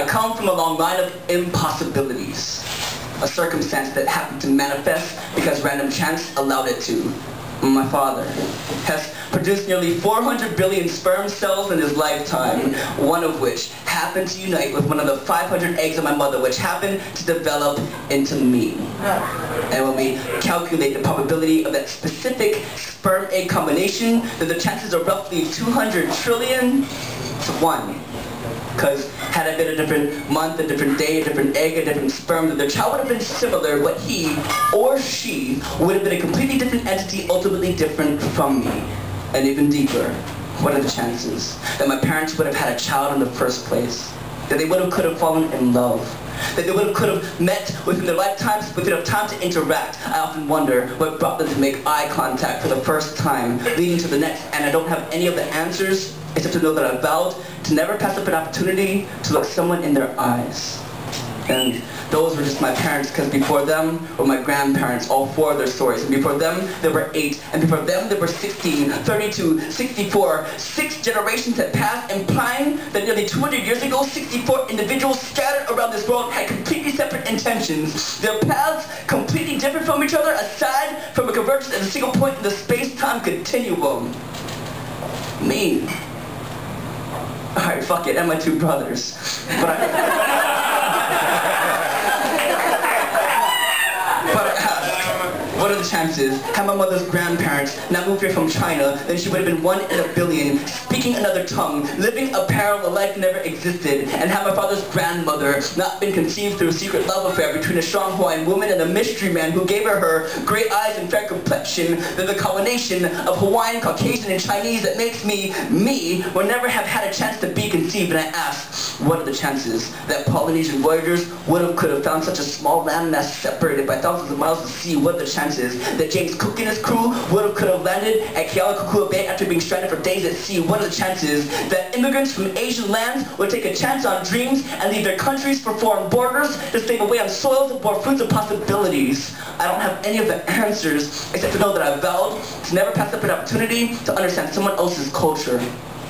I come from a long line of impossibilities. A circumstance that happened to manifest because random chance allowed it to. My father has produced nearly 400 billion sperm cells in his lifetime, one of which happened to unite with one of the 500 eggs of my mother, which happened to develop into me. And when we calculate the probability of that specific sperm-egg combination, then the chances are roughly 200 trillion to 1. Because had it been a different month, a different day, a different egg, a different sperm, then the child would have been similar, but he or she would have been a completely different entity, ultimately different from me. And even deeper, what are the chances that my parents would have had a child in the first place? That they could have fallen in love? That they could have met within their lifetimes with enough time to interact? I often wonder what brought them to make eye contact for the first time, leading to the next, and I don't have any of the answers, except to know that I vowed to never pass up an opportunity to look someone in their eyes. And those were just my parents, because before them were my grandparents, all 4 of their stories. And before them, there were 8. And before them, there were 16, 32, 64. 6 generations had passed, implying that nearly 200 years ago, 64 individuals scattered around this world had completely separate intentions. Their paths completely different from each other, aside from a convergence at a single point in the space-time continuum. Me. Alright, fuck it, and my 2 brothers. But I asked, what are the chances? Had my mother's grandparents not moved here from China, then she would have been 1 in a billion, speaking another tongue, living a parallel life never existed, and had my father's grandmother not been conceived through a secret love affair between a strong Hawaiian woman and a mystery man who gave her gray eyes and fair complexion, then the combination of Hawaiian, Caucasian, and Chinese that makes me, would never have had a chance to be conceived. And I asked, what are the chances that Polynesian voyagers could have found such a small landmass separated by thousands of miles of sea? What are the chances that James Cook and his crew could have landed at Kealoha Bay after being stranded for days at sea? What are the chances that immigrants from Asian lands would take a chance on dreams and leave their countries for foreign borders to stay away on soils that bore fruits of possibilities? I don't have any of the answers, except to know that I vowed to never pass up an opportunity to understand someone else's culture.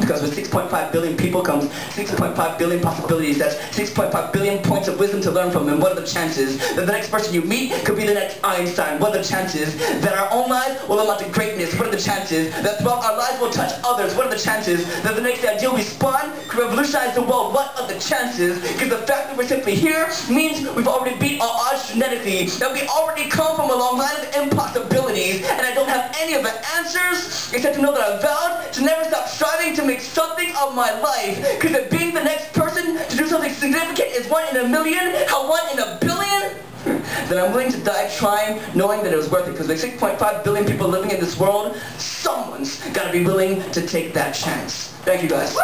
Because with 6.5 billion people comes 6.5 billion possibilities. That's 6.5 billion points of wisdom to learn from. And what are the chances that the next person you meet could be the next Einstein? What are the chances that our own lives will amount to greatness? What are the chances that throughout our lives will touch others? What are the chances that the next ideal we spawn could revolutionize the world? What are the chances? Because the fact that we're simply here means we've already beat our odds genetically. That we already come from a long line of impossibilities. And I don't have any of the answers, except to know that I vowed to never stop striving to make something of my life, because if being the next person to do something significant is 1 in a million, how 1 in a billion? Then I'm willing to die trying, knowing that it was worth it, because there's 6.5 billion people living in this world. Someone's got to be willing to take that chance. Thank you guys.